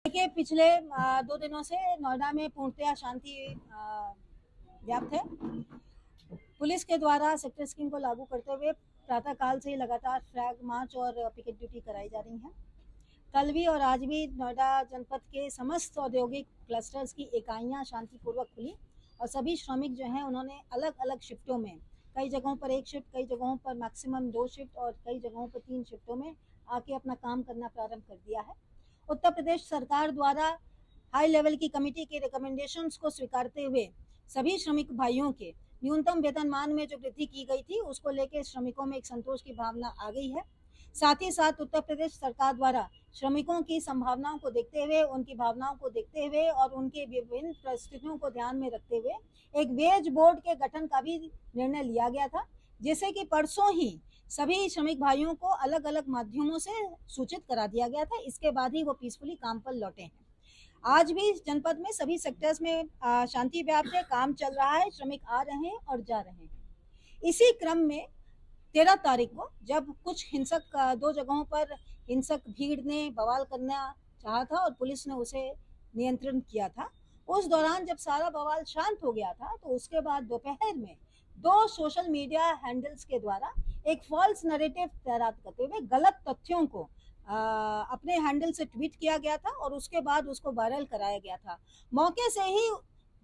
देखिए, पिछले 2 दिनों से नोएडा में पूर्णतया शांति व्याप्त है। पुलिस के द्वारा सेक्टर स्कीम को लागू करते हुए प्रातःकाल से ही लगातार फ्लैग मार्च और पिकेट ड्यूटी कराई जा रही है। कल भी और आज भी नोएडा जनपद के समस्त औद्योगिक क्लस्टर्स की इकाइयां शांतिपूर्वक खुली और सभी श्रमिक जो हैं उन्होंने अलग अलग शिफ्टों में, कई जगहों पर 1 शिफ्ट, कई जगहों पर मैक्सिमम 2 शिफ्ट और कई जगहों पर 3 शिफ्टों में आके अपना काम करना प्रारंभ कर दिया है। उत्तर प्रदेश सरकार द्वारा हाई लेवल की कमेटी के रिकमेंडेशंस को स्वीकारते हुए सभी श्रमिक भाइयों के न्यूनतम वेतनमान में जो वृद्धि की गई थी उसको लेकर श्रमिकों में एक संतोष की भावना आ गई है। साथ ही साथ उत्तर प्रदेश सरकार द्वारा श्रमिकों की संभावनाओं को देखते हुए, उनकी भावनाओं को देखते हुए और उनके विभिन्न परिस्थितियों को ध्यान में रखते हुए एक वेज बोर्ड के गठन का भी निर्णय लिया गया था, जिसे कि परसों ही सभी श्रमिक भाइयों को अलग अलग माध्यमों से सूचित करा दिया गया था। इसके बाद ही वो पीसफुली काम पर लौटे हैं। आज भी जनपद में सभी सेक्टर्स में शांति व्याप्त है, काम चल रहा है, श्रमिक आ रहे हैं और जा रहे हैं। इसी क्रम में 13 तारीख को जब कुछ हिंसक 2 जगहों पर हिंसक भीड़ ने बवाल करना चाहा था और पुलिस ने उसे नियंत्रण किया था, उस दौरान जब सारा बवाल शांत हो गया था तो उसके बाद दोपहर में 2 सोशल मीडिया हैंडल्स के द्वारा एक फॉल्स नैरेटिव तैयार करते हुए गलत तथ्यों को अपने हैंडल से ट्वीट किया गया था और उसके बाद उसको वायरल कराया गया था। मौके से ही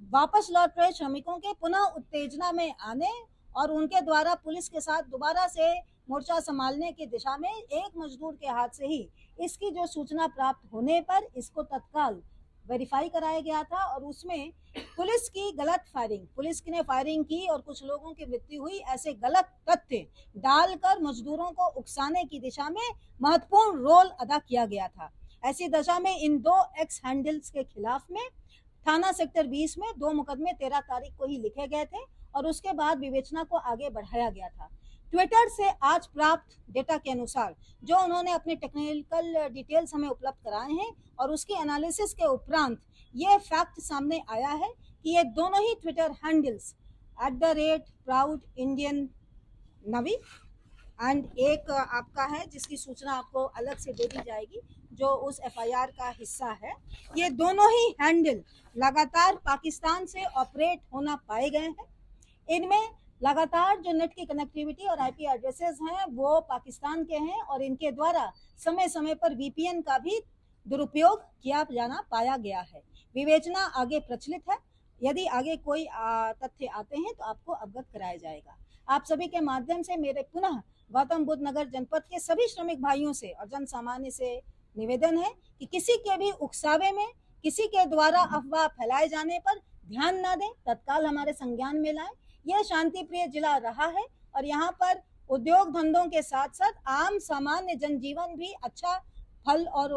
वापस लौट रहे श्रमिकों के पुनः उत्तेजना में आने और उनके द्वारा पुलिस के साथ दोबारा से मोर्चा संभालने की दिशा में एक मजदूर के हाथ से ही इसकी जो सूचना प्राप्त होने पर इसको तत्काल वेरीफाई कराया गया था और उसमें पुलिस की गलत फायरिंग, पुलिस ने फायरिंग की और कुछ लोगों की मृत्यु हुई, ऐसे गलत तथ्य डालकर मजदूरों को उकसाने की दिशा में महत्वपूर्ण रोल अदा किया गया था। ऐसी दशा में इन 2 एक्स हैंडल्स के खिलाफ में थाना सेक्टर 20 में 2 मुकदमे 13 तारीख को ही लिखे गए थे और उसके बाद विवेचना को आगे बढ़ाया गया था। ट्विटर से आज प्राप्त डेटा के अनुसार जो उन्होंने अपने टेक्निकल डिटेल्स हमें उपलब्ध कराए हैं और उसकी एनालिसिस के उपरांत ये फैक्ट सामने आया है कि ये दोनों ही Twitter handles @proud Indian navy and एक आपका है जिसकी सूचना आपको अलग से दे दी जाएगी जो उस एफआईआर का हिस्सा है। ये दोनों ही हैंडल लगातार पाकिस्तान से ऑपरेट होना पाए गए हैं। इनमें लगातार जो नेट की कनेक्टिविटी और आईपी एड्रेसेस हैं वो पाकिस्तान के हैं और इनके द्वारा समय समय पर वीपीएन का भी दुरुपयोग किया जाना पाया गया है। विवेचना आगे प्रचलित है, यदि आगे कोई तथ्य आते हैं तो आपको अवगत कराया जाएगा। आप सभी के माध्यम से मेरे पुनः गौतम बुद्ध नगर जनपद के सभी श्रमिक भाइयों से और जन सामान्य से निवेदन है कि किसी के भी उकसावे में, किसी के द्वारा अफवाह फैलाए जाने पर ध्यान न दें, तत्काल हमारे संज्ञान में लाएं। यह शांति प्रिय जिला रहा है और यहाँ पर उद्योग धंधों के साथ साथ आम सामान्य जनजीवन भी अच्छा फल और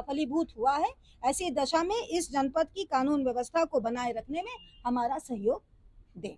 फलीभूत हुआ है। ऐसी दशा में इस जनपद की कानून व्यवस्था को बनाए रखने में हमारा सहयोग दें।